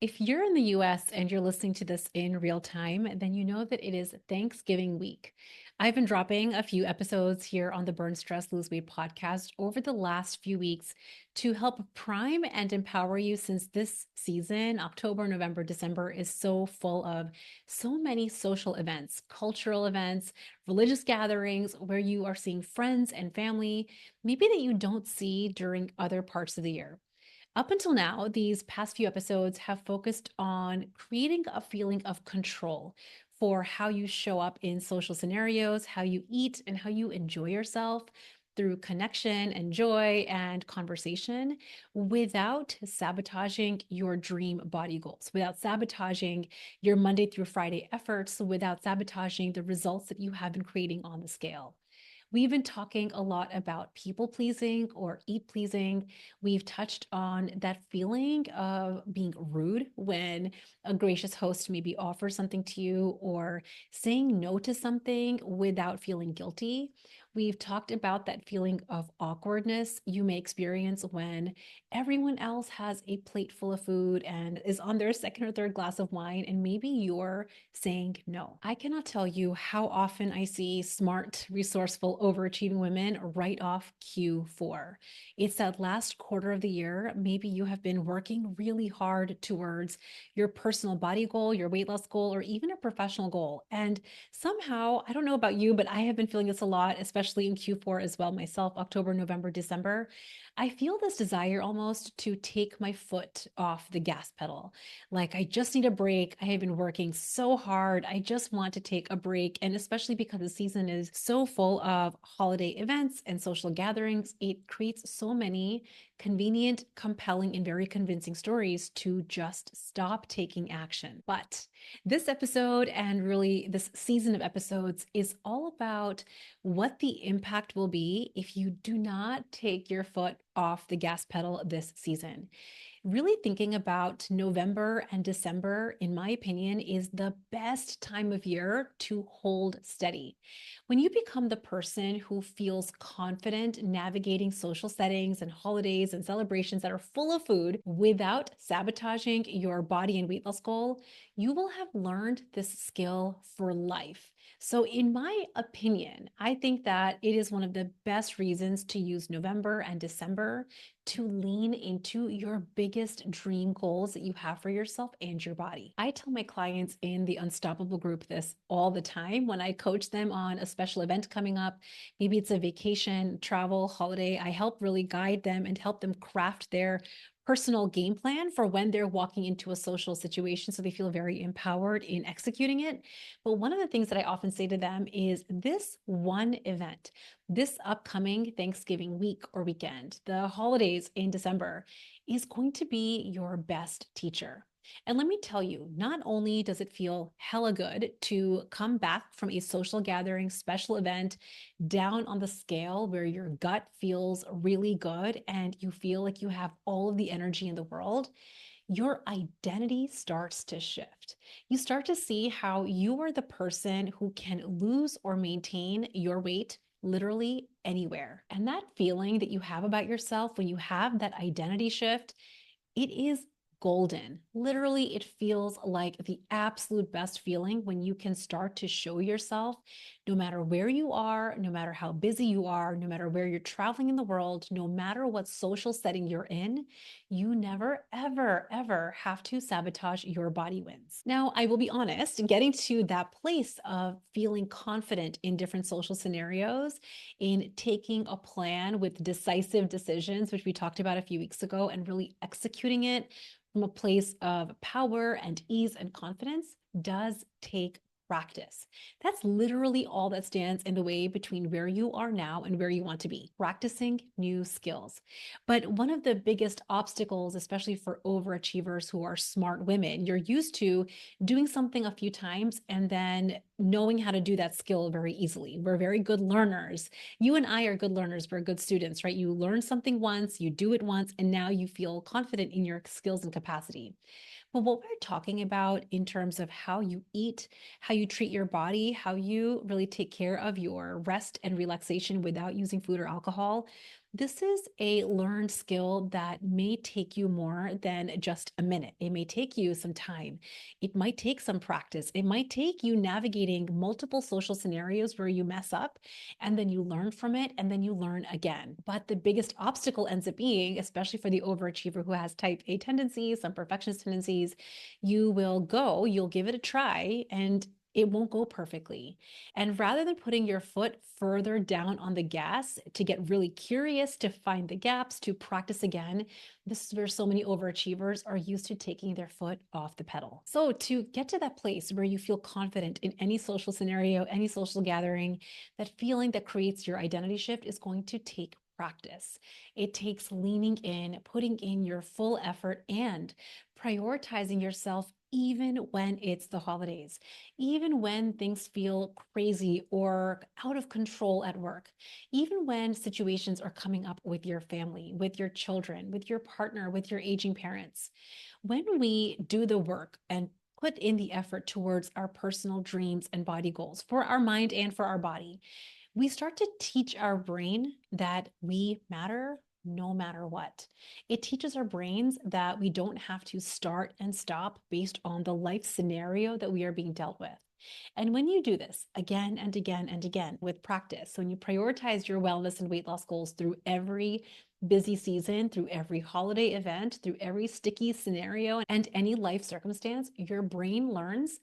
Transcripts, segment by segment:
If you're in the US and you're listening to this in real time, then you know that it is Thanksgiving week. I've been dropping a few episodes here on the Burn Stress Lose Weight podcast over the last few weeks to help prime and empower you since this season, October, November, December, is so full of so many social events, cultural events, religious gatherings where you are seeing friends and family, maybe that you don't see during other parts of the year. Up until now, these past few episodes have focused on creating a feeling of control for how you show up in social scenarios, how you eat, and how you enjoy yourself through connection and joy and conversation without sabotaging your dream body goals, without sabotaging your Monday through Friday efforts, without sabotaging the results that you have been creating on the scale. We've been talking a lot about people pleasing or eat pleasing. We've touched on that feeling of being rude when a gracious host maybe offers something to you or saying no to something without feeling guilty. We've talked about that feeling of awkwardness you may experience when everyone else has a plate full of food and is on their second or third glass of wine, and maybe you're saying no. I cannot tell you how often I see smart, resourceful, overachieving women right off Q4. It's that last quarter of the year. Maybe you have been working really hard towards your personal body goal, your weight loss goal, or even a professional goal. And somehow, I don't know about you, but I have been feeling this a lot, especially in Q4 as well, myself, October, November, December. I feel this desire almost to take my foot off the gas pedal. Like, I just need a break. I have been working so hard. I just want to take a break. And especially because the season is so full of holiday events and social gatherings, it creates so many convenient, compelling, and very convincing stories to just stop taking action. But this episode and really this season of episodes is all about what the impact will be if you do not take your foot off the gas pedal this season. Really thinking about November and December, in my opinion, is the best time of year to hold steady. When you become the person who feels confident navigating social settings and holidays and celebrations that are full of food without sabotaging your body and weight loss goal, you will have learned this skill for life. So, in my opinion, I think that it is one of the best reasons to use November and December to lean into your biggest dream goals that you have for yourself and your body. I tell my clients in the Unstoppable group this all the time when I coach them on a special event coming up. Maybe it's a vacation, travel, holiday. I help really guide them and help them craft their personal game plan for when they're walking into a social situation so they feel very empowered in executing it. But one of the things that I often say to them is this one event, this upcoming Thanksgiving week or weekend, the holidays in December, is going to be your best teacher. And let me tell you, not only does it feel hella good to come back from a social gathering, special event, down on the scale where your gut feels really good and you feel like you have all of the energy in the world, your identity starts to shift. You start to see how you are the person who can lose or maintain your weight literally anywhere. And that feeling that you have about yourself when you have that identity shift, it is golden. Literally, it feels like the absolute best feeling when you can start to show yourself no matter where you are, no matter how busy you are, no matter where you're traveling in the world, no matter what social setting you're in, you never, ever, ever have to sabotage your body wins. Now, I will be honest, getting to that place of feeling confident in different social scenarios, in taking a plan with decisive decisions, which we talked about a few weeks ago, and really executing it from a place of power and ease and confidence does take practice. That's literally all that stands in the way between where you are now and where you want to be, practicing new skills. But one of the biggest obstacles, especially for overachievers who are smart women, you're used to doing something a few times and then knowing how to do that skill very easily. We're very good learners. You and I are good learners. We're good students, right? You learn something once, you do it once, and now you feel confident in your skills and capacity. But what we're talking about in terms of how you eat, how you treat your body, how you really take care of your rest and relaxation without using food or alcohol, This is a learned skill that may take you more than just a minute. It may take you some time. It might take some practice. It might take you navigating multiple social scenarios where you mess up and then you learn from it and then you learn again. But the biggest obstacle ends up being, especially for the overachiever who has type A tendencies, some perfectionist tendencies, you'll give it a try and it won't go perfectly. And rather than putting your foot further down on the gas to get really curious, to find the gaps, to practice again, this is where so many overachievers are used to taking their foot off the pedal. So, to get to that place where you feel confident in any social scenario, any social gathering, that feeling that creates your identity shift is going to take practice. It takes leaning in, putting in your full effort, and prioritizing yourself even when it's the holidays, even when things feel crazy or out of control at work, even when situations are coming up with your family, with your children, with your partner, with your aging parents. When we do the work and put in the effort towards our personal dreams and body goals for our mind and for our body, we start to teach our brain that we matter no matter what. It teaches our brains that we don't have to start and stop based on the life scenario that we are being dealt with. And when you do this again and again and again with practice, when you prioritize your wellness and weight loss goals through every busy season, through every holiday event, through every sticky scenario, and any life circumstance, your brain learns,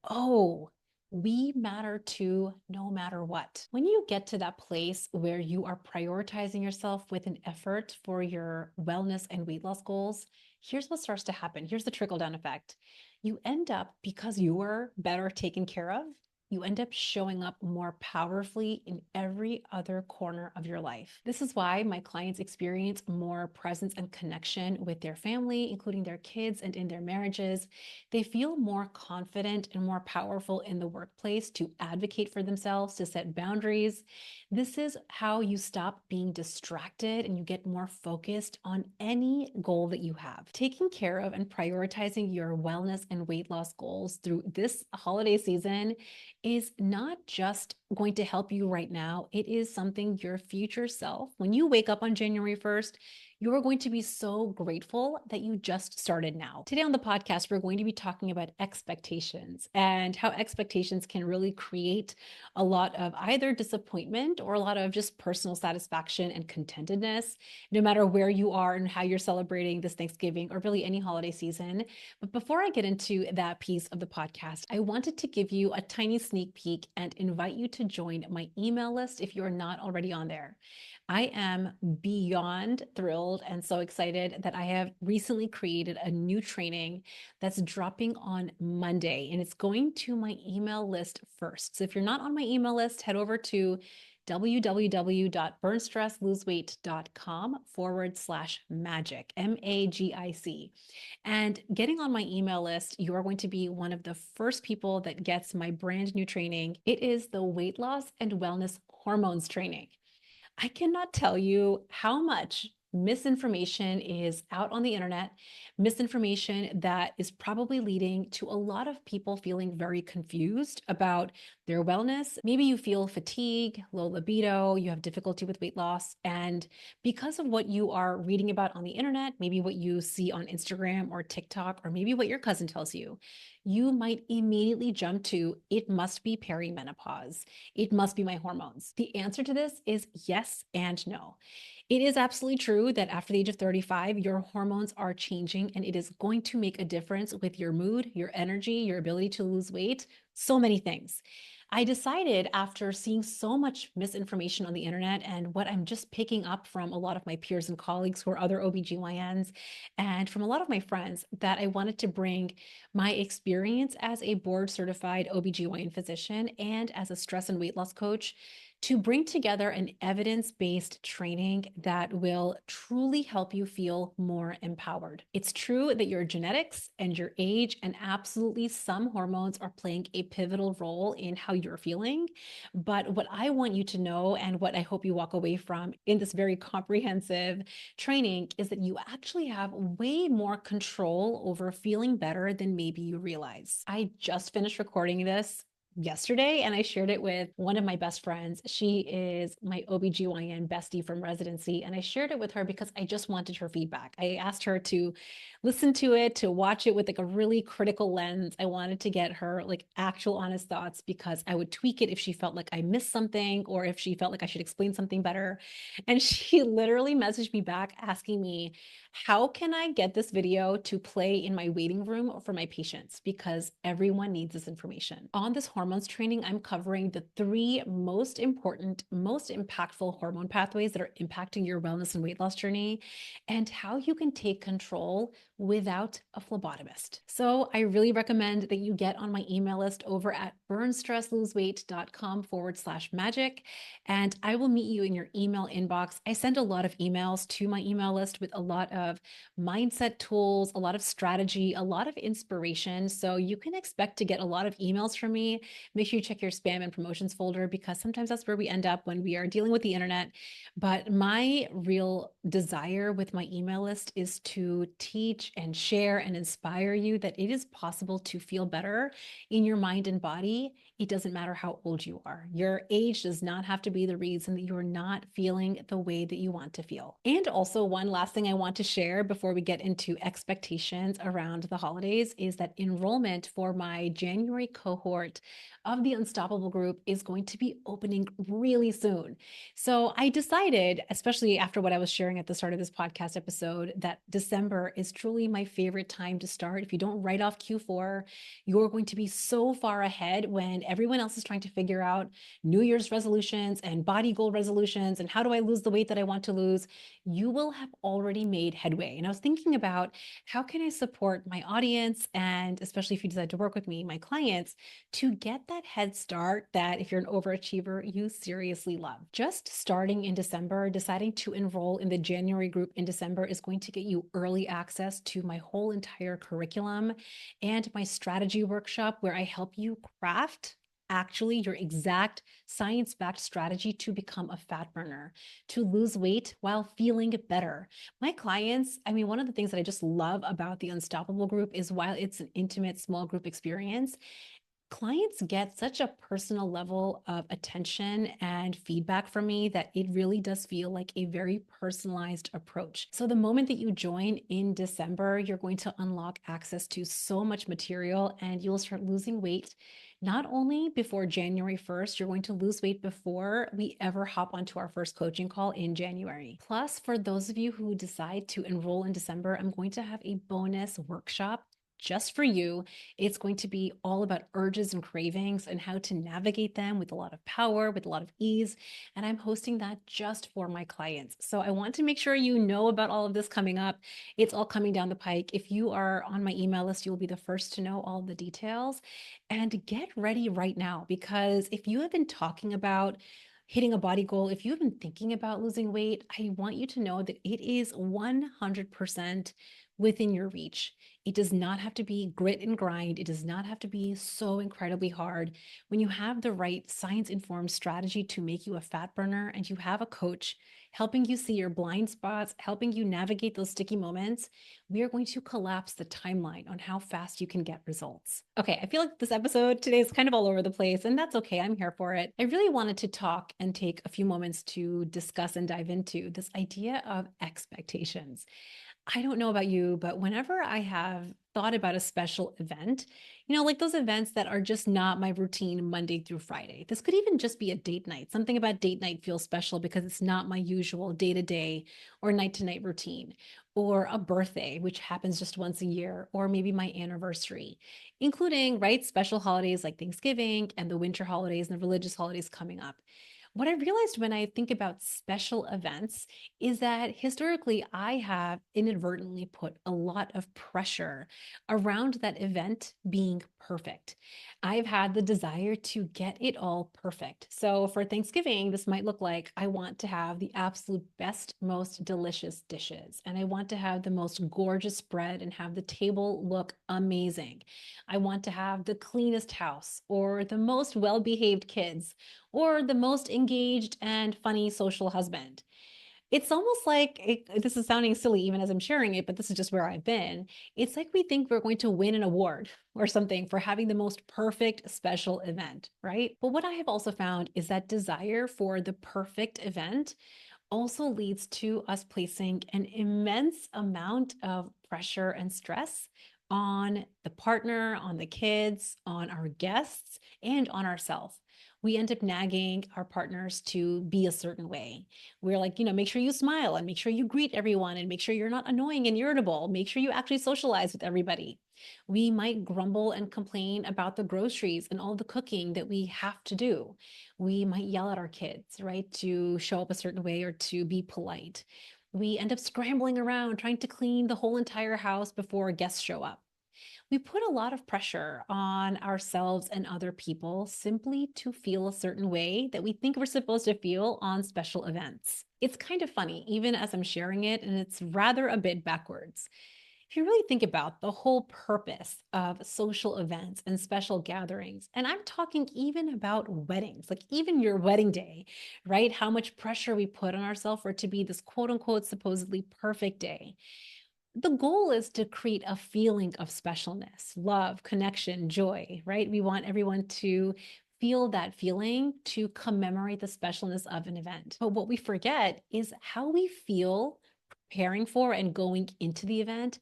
oh, we matter too, no matter what. When you get to that place where you are prioritizing yourself with an effort for your wellness and weight loss goals, here's what starts to happen. Here's the trickle down effect. You end up, because you are better taken care of, you end up showing up more powerfully in every other corner of your life. This is why my clients experience more presence and connection with their family, including their kids and in their marriages. They feel more confident and more powerful in the workplace to advocate for themselves, to set boundaries. This is how you stop being distracted and you get more focused on any goal that you have. Taking care of and prioritizing your wellness and weight loss goals through this holiday season is not just going to help you right now. It is something your future self, when you wake up on January 1st, you're going to be so grateful that you just started now. Today on the podcast, we're going to be talking about expectations and how expectations can really create a lot of either disappointment or a lot of just personal satisfaction and contentedness, no matter where you are and how you're celebrating this Thanksgiving or really any holiday season. But before I get into that piece of the podcast, I wanted to give you a tiny sneak peek and invite you to join my email list if you're not already on there. I am beyond thrilled and so excited that I have recently created a new training that's dropping on Monday, and it's going to my email list first. So if you're not on my email list, head over to www.burnstressloseweight.com/magic, MAGIC. And getting on my email list, you are going to be one of the first people that gets my brand new training. It is the weight loss and wellness hormones training. I cannot tell you how much misinformation is out on the internet, misinformation that is probably leading to a lot of people feeling very confused about their wellness. Maybe you feel fatigue, low libido, you have difficulty with weight loss. And because of what you are reading about on the internet, maybe what you see on Instagram or TikTok, or maybe what your cousin tells you, you might immediately jump to, it must be perimenopause. It must be my hormones. The answer to this is yes and no. It is absolutely true that after the age of 35, your hormones are changing and it is going to make a difference with your mood, your energy, your ability to lose weight, so many things. I decided after seeing so much misinformation on the internet and what I'm just picking up from a lot of my peers and colleagues who are other OBGYNs and from a lot of my friends that I wanted to bring my experience as a board certified OBGYN physician and as a stress and weight loss coach to bring together an evidence-based training that will truly help you feel more empowered. It's true that your genetics and your age and absolutely some hormones are playing a pivotal role in how you're feeling. But what I want you to know and what I hope you walk away from in this very comprehensive training is that you actually have way more control over feeling better than maybe you realize. I just finished recording this yesterday and I shared it with one of my best friends. She is my OBGYN bestie from residency. And I shared it with her because I just wanted her feedback. I asked her to listen to it, to watch it with like a really critical lens. I wanted to get her like actual honest thoughts because I would tweak it if she felt like I missed something or if she felt like I should explain something better. And she literally messaged me back asking me, how can I get this video to play in my waiting room for my patients? Because everyone needs this information. On this hormones training, I'm covering the three most important, most impactful hormone pathways that are impacting your wellness and weight loss journey, and how you can take control without a phlebotomist. So I really recommend that you get on my email list over at burnstressloseweight.com/magic. And I will meet you in your email inbox. I send a lot of emails to my email list with a lot of mindset tools, a lot of strategy, a lot of inspiration. So you can expect to get a lot of emails from me. Make sure you check your spam and promotions folder because sometimes that's where we end up when we are dealing with the internet. But my real desire with my email list is to teach and share and inspire you that it is possible to feel better in your mind and body. It doesn't matter how old you are. Your age does not have to be the reason that you're not feeling the way that you want to feel. And also, one last thing I want to share before we get into expectations around the holidays is that enrollment for my January cohort of the Unstoppable group is going to be opening really soon. So I decided, especially after what I was sharing at the start of this podcast episode, that December is truly my favorite time to start. If you don't write off Q4, you're going to be so far ahead when everyone else is trying to figure out New Year's resolutions and body goal resolutions and how do I lose the weight that I want to lose. You will have already made headway. And I was thinking about how can I support my audience, and especially if you decide to work with me, my clients, to get that head start that if you're an overachiever, you seriously love. Just starting in December, deciding to enroll in the January group in December is going to get you early access to my whole entire curriculum and my strategy workshop where I help you craft actually your exact science-backed strategy to become a fat burner, to lose weight while feeling better. My clients, I mean, one of the things that I just love about the Unstoppable group is while it's an intimate small group experience, clients get such a personal level of attention and feedback from me that it really does feel like a very personalized approach. So the moment that you join in December, you're going to unlock access to so much material and you'll start losing weight. Not only before January 1st, you're going to lose weight before we ever hop onto our first coaching call in January. Plus, for those of you who decide to enroll in December, I'm going to have a bonus workshop just for you. It's going to be all about urges and cravings and how to navigate them with a lot of power, with a lot of ease. And I'm hosting that just for my clients. So I want to make sure you know about all of this coming up. It's all coming down the pike. If you are on my email list, you'll be the first to know all the details. And get ready right now, because if you have been talking about hitting a body goal, if you have been thinking about losing weight, I want you to know that it is 100% within your reach. It does not have to be grit and grind. It does not have to be so incredibly hard. When you have the right science-informed strategy to make you a fat burner and you have a coach helping you see your blind spots, helping you navigate those sticky moments, we are going to collapse the timeline on how fast you can get results. Okay, I feel like this episode today is kind of all over the place, and that's okay. I'm here for it. I really wanted to talk and take a few moments to discuss and dive into this idea of expectations. I don't know about you, but whenever I have thought about a special event, like those events that are just not my routine Monday through Friday. This could even just be a date night. Something about date night feels special because it's not my usual day to day or night to night routine, or a birthday, which happens just once a year, or maybe my anniversary, including, right, special holidays like Thanksgiving and the winter holidays and the religious holidays coming up. What I realized when I think about special events is that historically I have inadvertently put a lot of pressure around that event being perfect. I've had the desire to get it all perfect. So for Thanksgiving, this might look like I want to have the absolute best, most delicious dishes, and I want to have the most gorgeous spread and have the table look amazing. I want to have the cleanest house or the most well behaved kids or the most engaged and funny social husband. It's almost like this is sounding silly even as I'm sharing it, but this is just where I've been. It's like we think we're going to win an award or something for having the most perfect special event, right? But what I have also found is that desire for the perfect event also leads to us placing an immense amount of pressure and stress on the partner, on the kids, on our guests, and on ourselves. We end up nagging our partners to be a certain way. We're like, make sure you smile and make sure you greet everyone and make sure you're not annoying and irritable. Make sure you actually socialize with everybody. We might grumble and complain about the groceries and all the cooking that we have to do. We might yell at our kids, right, to show up a certain way or to be polite. We end up scrambling around trying to clean the whole entire house before guests show up. We put a lot of pressure on ourselves and other people simply to feel a certain way that we think we're supposed to feel on special events. It's kind of funny, even as I'm sharing it, and it's rather a bit backwards. If you really think about the whole purpose of social events and special gatherings, and I'm talking even about weddings, like even your wedding day, right? How much pressure we put on ourselves for it to be this quote unquote supposedly perfect day. The goal is to create a feeling of specialness, love, connection, joy, right? We want everyone to feel that feeling to commemorate the specialness of an event. But what we forget is how we feel preparing for and going into the event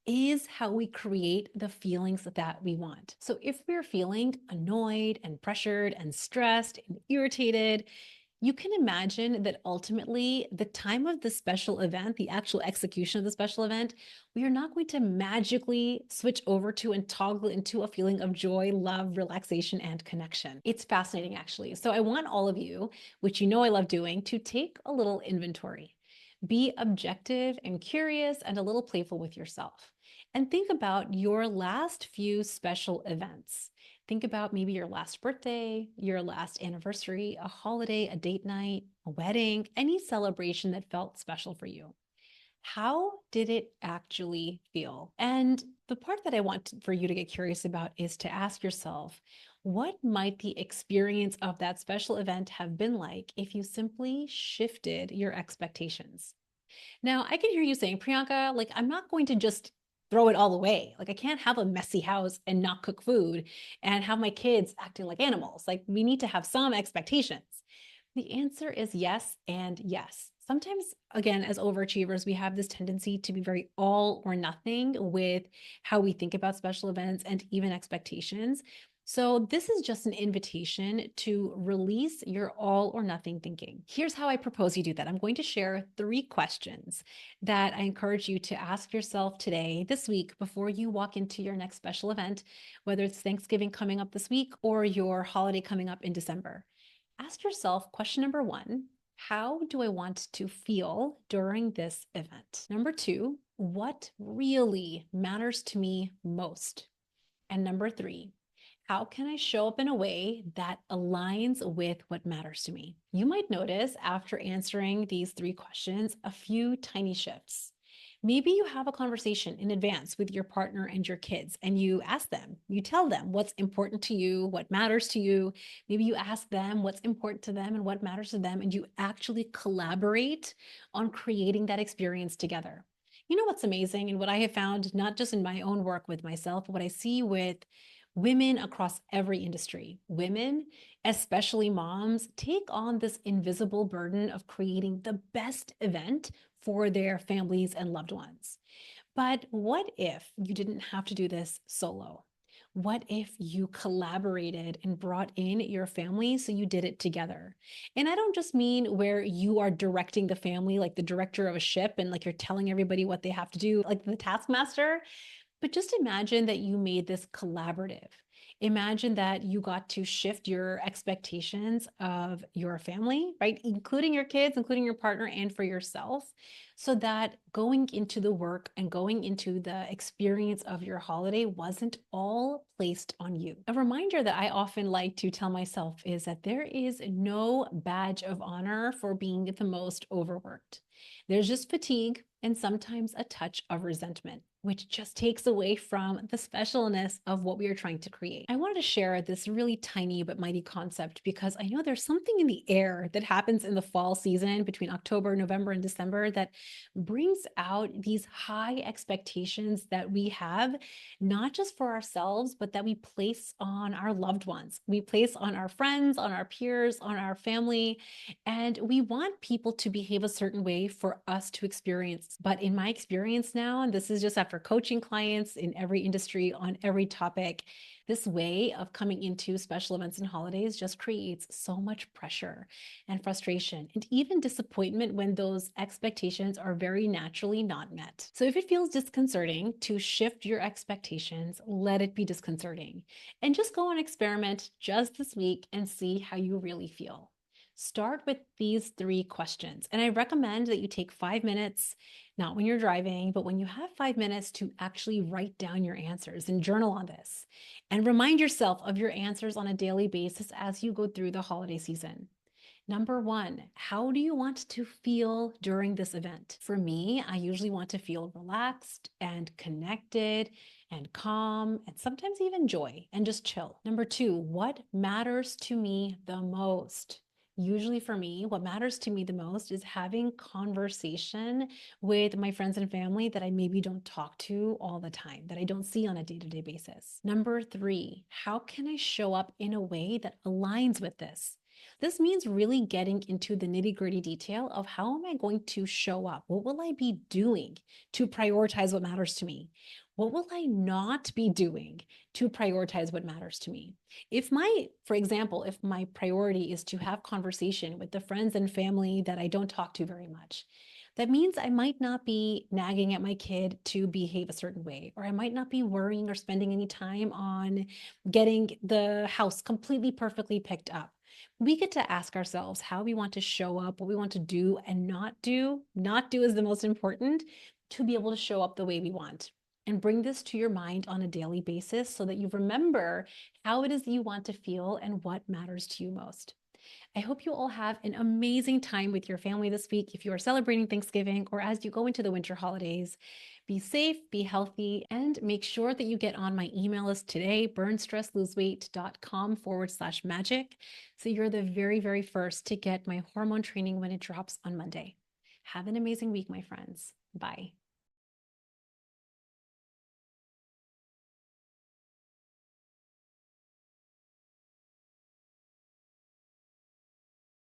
is how we create the feelings that we want. So if we're feeling annoyed and pressured and stressed and irritated, you can imagine that ultimately, the time of the special event, the actual execution of the special event, we are not going to magically switch over to and toggle into a feeling of joy, love, relaxation, and connection. It's fascinating, actually. So I want all of you, which you know I love doing, to take a little inventory. Be objective and curious and a little playful with yourself. And think about your last few special events. Think about maybe your last birthday, your last anniversary, a holiday, a date night, a wedding, any celebration that felt special for you. How did it actually feel? And the part that I want for you to get curious about is to ask yourself, what might the experience of that special event have been like if you simply shifted your expectations? Now, I can hear you saying, Priyanka, like, I'm not going to just throw it all away. Like, I can't have a messy house and not cook food and have my kids acting like animals. Like, we need to have some expectations. The answer is yes and yes. Sometimes, again, as overachievers, we have this tendency to be very all or nothing with how we think about special events and even expectations. So, this is just an invitation to release your all or nothing thinking. Here's how I propose you do that. I'm going to share 3 questions that I encourage you to ask yourself today, this week, before you walk into your next special event, whether it's Thanksgiving coming up this week or your holiday coming up in December. Ask yourself question number 1, how do I want to feel during this event? Number 2, what really matters to me most? And number 3, how can I show up in a way that aligns with what matters to me? You might notice after answering these 3 questions, a few tiny shifts. Maybe you have a conversation in advance with your partner and your kids, and you ask them, you tell them what's important to you, what matters to you. Maybe you ask them what's important to them and what matters to them, and you actually collaborate on creating that experience together. You know what's amazing, and what I have found, not just in my own work with myself, but what I see with women across every industry, women, especially moms, take on this invisible burden of creating the best event for their families and loved ones. But what if you didn't have to do this solo? What if you collaborated and brought in your family so you did it together? And I don't just mean where you are directing the family like the director of a ship and like you're telling everybody what they have to do, like the taskmaster. But just imagine that you made this collaborative. Imagine that you got to shift your expectations of your family, right? Including your kids, including your partner, and for yourself, so that going into the work and going into the experience of your holiday wasn't all placed on you. A reminder that I often like to tell myself is that there is no badge of honor for being the most overworked. There's just fatigue and sometimes a touch of resentment. which just takes away from the specialness of what we are trying to create. I wanted to share this really tiny but mighty concept because I know there's something in the air that happens in the fall season between October, November, and December that brings out these high expectations that we have, not just for ourselves, but that we place on our loved ones. We place on our friends, on our peers, on our family, and we want people to behave a certain way for us to experience. But in my experience now, and this is just after coaching clients in every industry on every topic, this way of coming into special events and holidays just creates so much pressure and frustration and even disappointment when those expectations are very naturally not met. So if it feels disconcerting to shift your expectations, let it be disconcerting and just go and experiment just this week and see how you really feel. Start with these 3 questions. And I recommend that you take 5 minutes, not when you're driving, but when you have 5 minutes to actually write down your answers and journal on this. And remind yourself of your answers on a daily basis as you go through the holiday season. Number 1, how do you want to feel during this event? For me, I usually want to feel relaxed and connected and calm and sometimes even joy and just chill. Number 2, what matters to me the most? Usually for me, what matters to me the most is having conversation with my friends and family that I maybe don't talk to all the time, that I don't see on a day-to-day basis. Number 3, how can I show up in a way that aligns with this? This means really getting into the nitty-gritty detail of how am I going to show up? What will I be doing to prioritize what matters to me? What will I not be doing to prioritize what matters to me? For example, if my priority is to have conversation with the friends and family that I don't talk to very much, that means I might not be nagging at my kid to behave a certain way, or I might not be worrying or spending any time on getting the house completely perfectly picked up. We get to ask ourselves how we want to show up, what we want to do and not do. Not do is the most important to be able to show up the way we want. And bring this to your mind on a daily basis so that you remember how it is that you want to feel and what matters to you most. I hope you all have an amazing time with your family this week. If you are celebrating Thanksgiving or as you go into the winter holidays, be safe, be healthy, and make sure that you get on my email list today, burnstressloseweight.com/magic. So you're the very, very first to get my hormone training when it drops on Monday. Have an amazing week, my friends. Bye.